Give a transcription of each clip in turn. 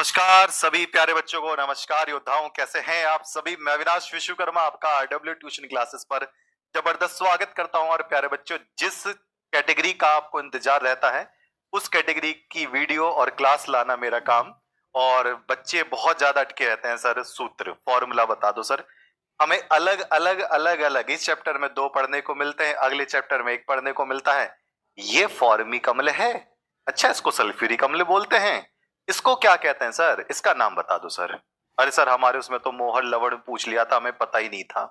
नमस्कार सभी प्यारे बच्चों को, नमस्कार योद्धाओं, कैसे हैं आप सभी। मैं अविनाश विश्वकर्मा आपका आरडब्ल्यू ट्यूशन क्लासेस पर जबरदस्त स्वागत करता हूं। और प्यारे बच्चों, जिस कैटेगरी का आपको इंतजार रहता है उस कैटेगरी की वीडियो और क्लास लाना मेरा काम। और बच्चे बहुत ज्यादा अटके रहते हैं, सर सूत्र फॉर्मूला बता दो सर। हमें अलग अलग अलग अलग इस चैप्टर में 2 पढ़ने को मिलते हैं, अगले चैप्टर में 1 पढ़ने को मिलता है। ये फॉर्मिक अम्ल है, अच्छा इसको सल्फ्यूरिक अम्ल बोलते हैं। इसको क्या कहते हैं सर, इसका नाम बता दो सर। अरे सर हमारे उसमें तो मोहर लवड़ पूछ लिया था, हमें पता ही नहीं था।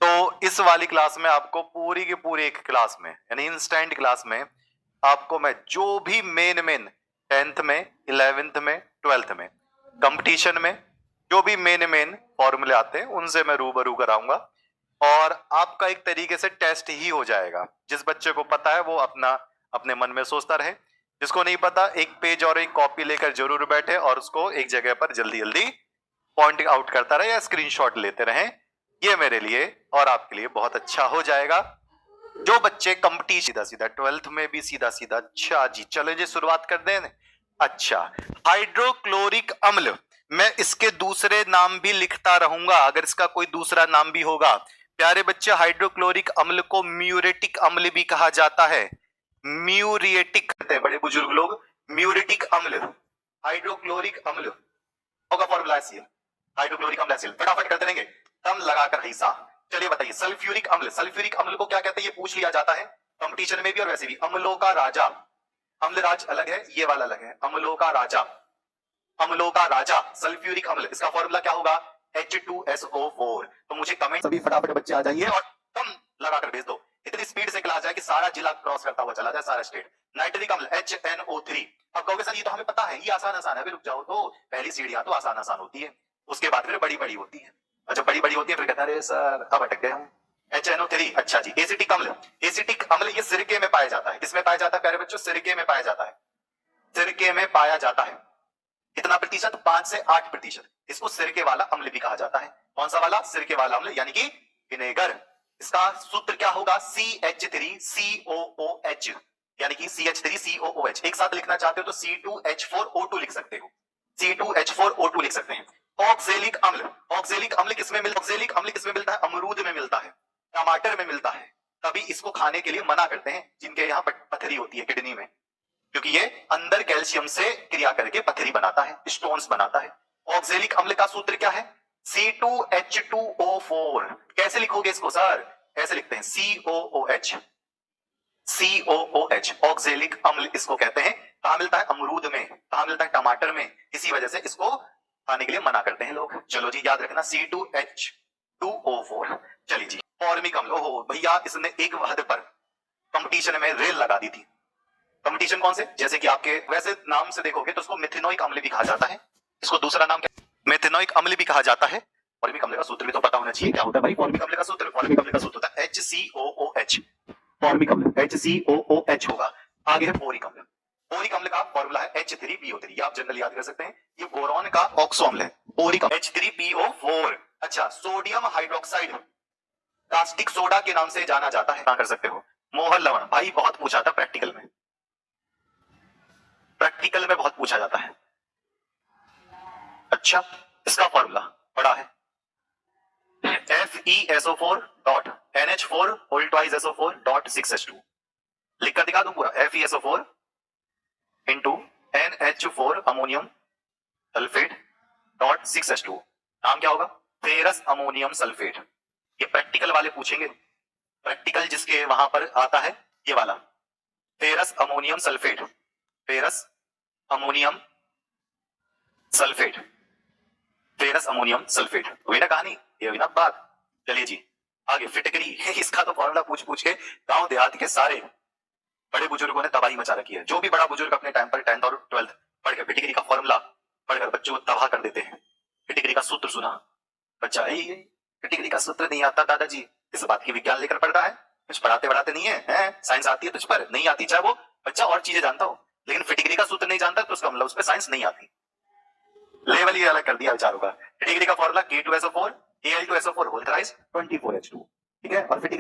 तो इस वाली क्लास में आपको पूरी की पूरी एक क्लास में यानी इंस्टेंट क्लास में आपको मैं जो भी मेन 10th में 11th में 12th में कंपटीशन में जो भी मेन फॉर्मूले आते हैं उनसे मैं रूबरू कराऊंगा। और आपका एक तरीके से टेस्ट ही हो जाएगा। जिस बच्चे को पता है वो अपना अपने मन में सोचता रहे, जिसको नहीं पता एक पेज और एक कॉपी लेकर जरूर बैठे और उसको एक जगह पर जल्दी जल्दी पॉइंट आउट करता रहे या स्क्रीनशॉट लेते रहें। ये मेरे लिए और आपके लिए बहुत अच्छा हो जाएगा। जो बच्चे कंपटीशन सीधा सीधा 12th में भी सीधा सीधा, अच्छा जी चलो जी शुरुआत कर दें। अच्छा, हाइड्रोक्लोरिक अम्ल, मैं इसके दूसरे नाम भी लिखता रहूंगा अगर इसका कोई दूसरा नाम भी होगा। प्यारे बच्चे, हाइड्रोक्लोरिक अम्ल को म्यूरेटिक अम्ल भी कहा जाता है। म्यूरिएटिक कहते हैं बड़े बुजुर्ग लोग, म्यूरेटिक अम्ल, हाइड्रोक्लोरिक अम्ल होगा फॉर्मूला एसिल, हाइड्रोक्लोरिक अम्ल एसिल। फटाफट करते रहेंगे, दम लगाकर हिस्सा। चलिए बताइए, सल्फ्यूरिक अम्ल, सल्फ्यूरिक अम्ल को क्या कहते हैं, ये पूछ लिया जाता है कंपटीशन में भी और वैसे भी। अम्लों का राजा, अम्लराज अलग है, ये वाला अलग है। अम्लों का राजा, अम्लों का राजा सल्फ्यूरिक अम्ल, इसका फॉर्मूला क्या होगा, H2SO4। तो मुझे कमेंट सभी फटाफट बच्चे आ जाइए और दम लगाकर भेज दो। इतनी स्पीड से क्लास जाए कि सारा जिला क्रॉस करता हुआ चला जाए, सारा स्टेट। नाइट्रिक अम्ल HNO3। अब कहोगे सर ये तो हमें पता है, ये आसान आसान है। रुक जाओ, तो पहली सीढ़ियां तो आसान आसान होती है, उसके बाद फिर बड़ी बड़ी होती है। अच्छा बड़ी बड़ी होती है, फिर कहता है अरे सर अब अटक गए हम। HNO3। अच्छा जी, एसिटिक अम्ल, एसिटिक अम्ल ये सिरके में पाया जाता है। किसमें पाया जाता है प्यारे बच्चों, सिरके में पाया जाता है, सिरके में पाया जाता है। कितना प्रतिशत, 5 से 8%। इसको सिरके वाला अम्ल भी कहा जाता है। कौन सा वाला, सिरके वाला अम्ल यानी कि विनेगर। इसका सूत्र क्या होगा, CH3COOH, यानी कि CH3COOH। एक साथ लिखना चाहते हो तो C2H4O2 लिख सकते हो, C2H4O2 लिख सकते हैं। ऑक्जेलिक अम्ल, ऑक्जेलिक अम्ल किसमें मिलता है, ऑक्जेलिक अम्ल किसमें मिलता है, अमरूद में मिलता है, टमाटर में मिलता है। तभी इसको खाने के लिए मना करते हैं जिनके यहाँ पथरी होती है किडनी में, क्योंकि ये अंदर कैल्शियम से क्रिया करके पथरी बनाता है, स्टोन्स बनाता है। ऑक्जेलिक अम्ल का सूत्र क्या है, C2H2O4। कैसे लिखोगे इसको सर, कैसे लिखते हैं, COOH, COOH ऑक्जेलिक अम्ल इसको कहते हैं। कहां मिलता है, अमरूद में, कहां मिलता है, टमाटर में। इसी वजह से इसको खाने के लिए मना करते हैं लोग। चलो जी याद रखना, C2H2O4। चलिए जी, फॉर्मिक अम्ल, ओहो भैया इसने एक हद पर कंपटीशन में रेल लगा दी थी। कंपटीशन कौन से, जैसे कि आपके वैसे नाम से देखोगे तो उसको मिथेनोइक अम्ल भी कहा जाता है। इसको दूसरा नाम क्या, मिथेनोइक अम्ल भी कहा जाता है। फॉर्मिक अम्ल का सूत्र भी तो पता होना चाहिए, क्या होता है भाई फॉर्मिक अम्ल का सूत्र, फॉर्मिक अम्ल का सूत्र होता है HCOOH। फॉर्मिक अम्ल HCOOH होगा। आगे है बोरिक अम्ल, बोरिक अम्ल का फॉर्मूला है H3PO3। आप जनरल याद कर सकते हैं, ये बोरॉन का ऑक्सो अम्ल है, बोरिक H3PO4। अच्छा, सोडियम हाइड्रोक्साइड कास्टिक सोडा के नाम से जाना जाता है, कर सकते हो। मोहर लवण, भाई बहुत पूछा था प्रैक्टिकल में, प्रैक्टिकल में बहुत पूछा जाता है। अच्छा, इसका फॉर्मूला बड़ा है, FeSO4.NH4 लिखकर दिखा दूं पूरा, FeSO4 into NH4 ammonium sulphate dot 6H2। नाम क्या होगा, फेरस अमोनियम सल्फेट। ये प्रैक्टिकल वाले पूछेंगे, प्रैक्टिकल जिसके वहां पर आता है ये वाला, ferrous ammonium sulphate, ferrous ammonium sulphate, ferrous ammonium sulphate. हुई ना कहानी, ये हुई ना बात। चलिए जी आगे, फिटकरी इसका तो फॉर्मूला पूछ पूछ के गांव देहात के सारे बड़े बुजुर्गों ने तबाही मचा रखी है। जो भी बड़ा बुजुर्ग अपने टाइम पर 10th और 12th पढ़कर फिटकरी का फॉर्मूला पढ़कर बच्चों को तबाह कर देते हैं। फिटकरी का सूत्र सुना, बच्चा फिटकरी का सूत्र नहीं आता दादाजी, इस बात की विज्ञान लेकर पढ़ता है, कुछ पढ़ाते बढ़ाते नहीं है, साइंस आती है तुझ पर, नहीं आती, चाहे वो बच्चा और चीजें जानता हो, लेकिन फिटकरी का सूत्र नहीं जानता तो उसका मतलब उस पर साइंस नहीं आती। लेवल ही अलग कर दिया विचारों का। फिटकरी का formula K2SO4 Al2SO4 whole thrice 24H2, ठीक है। और फिटकरी